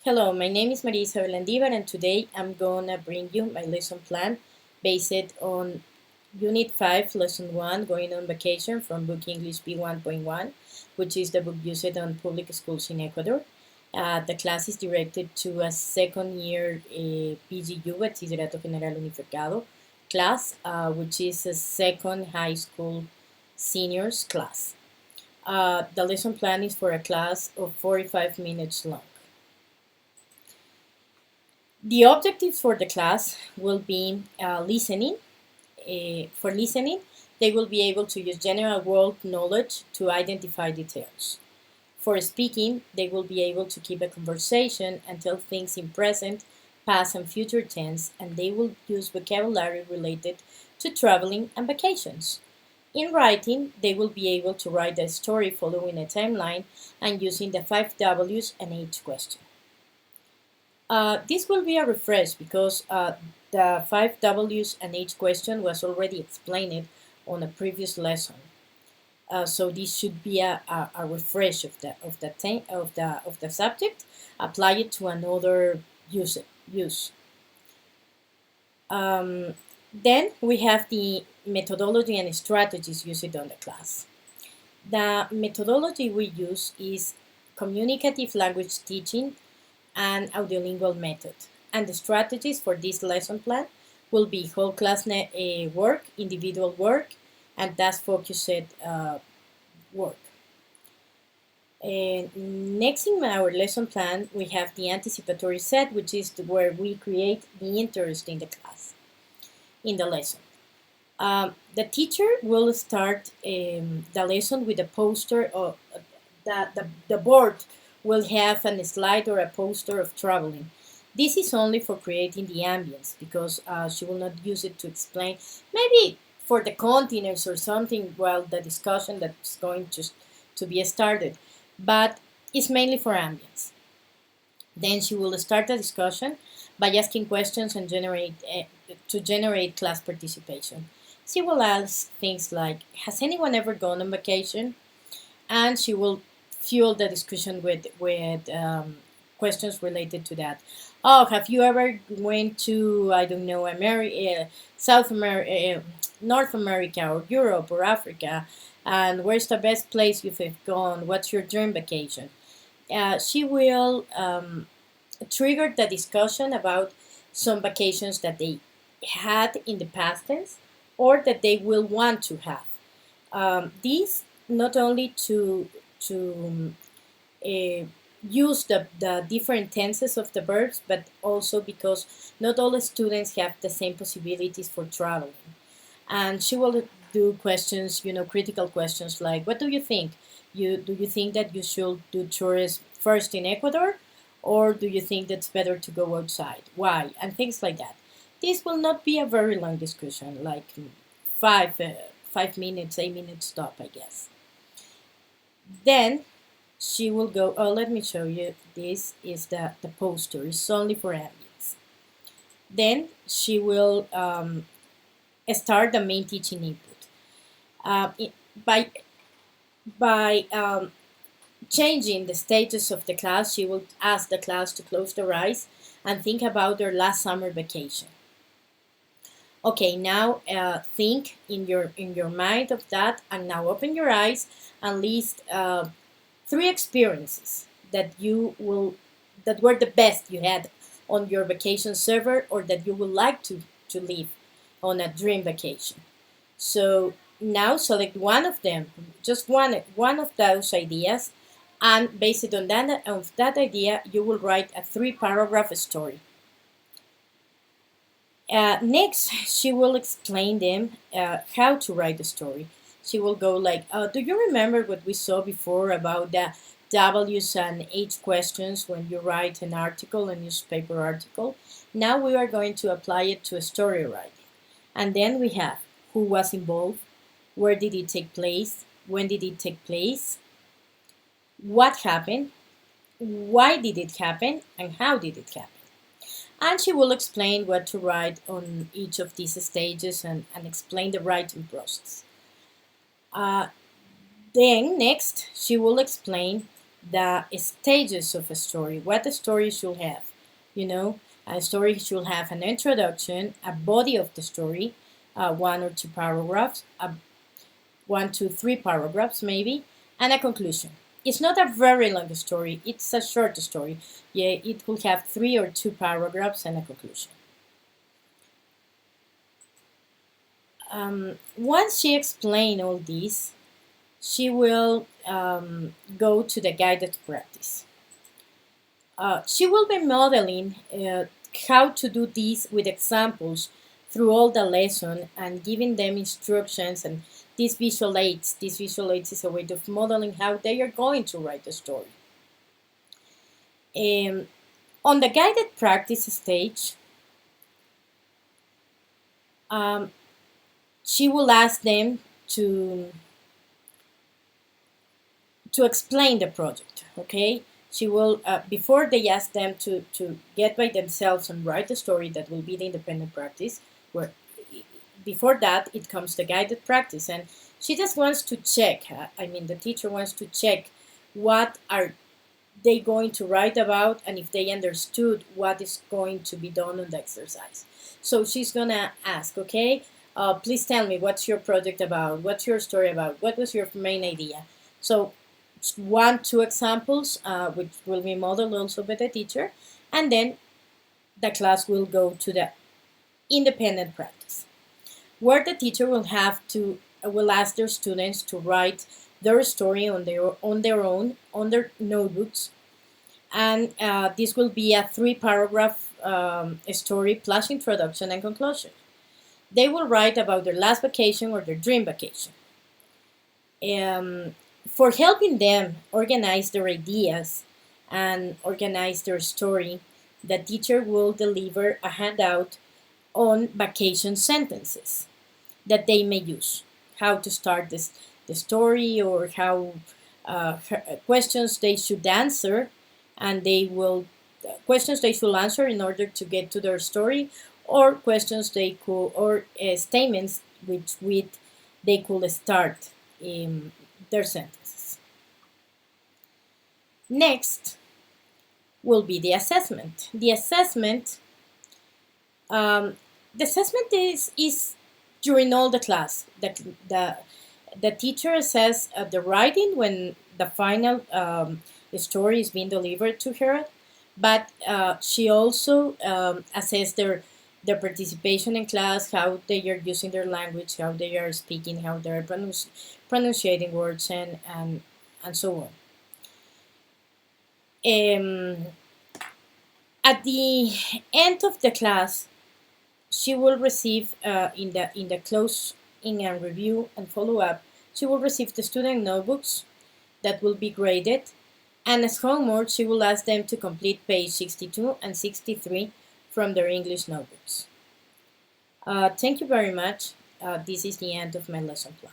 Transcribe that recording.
Hello, my name is Maria Isabel Andivar, and today I'm gonna bring you my lesson plan based on Unit 5, Lesson 1, Going on Vacation from book English B1.1, which is the book used on public schools in Ecuador. The class is directed to a second year PGU, Bachillerato General Unificado class, which is a second high school seniors class. The lesson plan is for a class of 45 minutes long. The objectives for the class will be listening. For listening, they will be able to use general world knowledge to identify details. For speaking, they will be able to keep a conversation and tell things in present, past, and future tense, and they will use vocabulary related to traveling and vacations. In writing, they will be able to write a story following a timeline and using the 5 W's and H question. This will be a refresh because the 5 W's and H question was already explained on a previous lesson. So this should be a refresh of the subject. Apply it to another use. Then we have the methodology and strategies used on the class. The methodology we use is communicative language teaching and audiolingual method. And the strategies for this lesson plan will be whole class work, individual work, and task-focused work. Next in our lesson plan, we have the anticipatory set, which is where we create the interest in the class, in the lesson. The teacher will start the lesson with a poster or the board will have a slide or a poster of traveling. This is only for creating the ambience because she will not use it to explain, maybe for the continents or something while the discussion that's going to be started, but it's mainly for ambience. Then she will start the discussion by asking questions and generate class participation. She will ask things like, has anyone ever gone on vacation? And she will fuel the discussion with questions related to that. Oh, have you ever went to, I don't know, South America, North America, or Europe, or Africa? And where's the best place you've gone? What's your dream vacation? She will trigger the discussion about some vacations that they had in the past tense or that they will want to have. These not only to use the different tenses of the verbs, but also because not all students have the same possibilities for traveling. And she will do questions, critical questions like, what do you think? Do you think that you should do tourism first in Ecuador? Or do you think that's better to go outside? Why? And things like that. This will not be a very long discussion, like 5 minutes, 8 minutes stop, I guess. Then she will go, let me show you, this is the poster, it's only for ambience. Then she will start the main teaching input. By changing the status of the class, she will ask the class to close their eyes and think about their last summer vacation. Okay, now think in your mind of that, and now open your eyes and list 3 experiences that were the best you had on your vacation server, or that you would like to live on a dream vacation. So now select one of them, just one of those ideas, and based on that idea, you will write a 3-paragraph story. Next, she will explain them how to write the story. She will go like, do you remember what we saw before about the W's and H questions when you write an article, a newspaper article? Now we are going to apply it to a story writing. And then we have who was involved, where did it take place, when did it take place, what happened, why did it happen, and how did it happen. And she will explain what to write on each of these stages and explain the writing process. Then next, she will explain the stages of a story, what the story should have. You know, a story should have an introduction, a body of the story, 1 or 2 paragraphs, 1, 2, 3 paragraphs maybe, and a conclusion. It's not a very long story, it's a short story. Yeah, it could have 3 or 2 paragraphs and a conclusion. Once she explains all this, she will go to the guided practice. She will be modeling how to do this with examples through all the lesson and giving them instructions and these visual aids. These visual aids is a way of modeling how they are going to write the story. On the guided practice stage, she will ask them to explain the project, okay? She will, before they ask them to get by themselves and write a story, that will be the independent practice, where before that it comes the guided practice, and she just wants to check, the teacher wants to check what are they going to write about and if they understood what is going to be done on the exercise. So she's gonna ask, okay, please tell me what's your project about, what's your story about, what was your main idea. So 1, 2 examples, which will be modeled also by the teacher, and then the class will go to the independent practice, where the teacher will ask their students to write their story on their own on their notebooks, and this will be a 3-paragraph story plus introduction and conclusion. They will write about their last vacation or their dream vacation. For helping them organize their ideas and organize their story, the teacher will deliver a handout on vacation sentences that they may use, how to start the story, or how questions they should answer, and questions they should answer in order to get to their story, or questions they could, or statements with they could start their sentences. Next will be the assessment. The assessment is during all the class. The teacher assesses the writing when the final story is being delivered to her, but she also assesses their participation in class, how they are using their language, how they are speaking, how they are pronunciating words, and so on. At the end of the class, she will receive in the closing and review and follow-up, she will receive the student notebooks that will be graded, and as homework she will ask them to complete page 62 and 63 from their English notebooks. Thank you very much. This is the end of my lesson plan.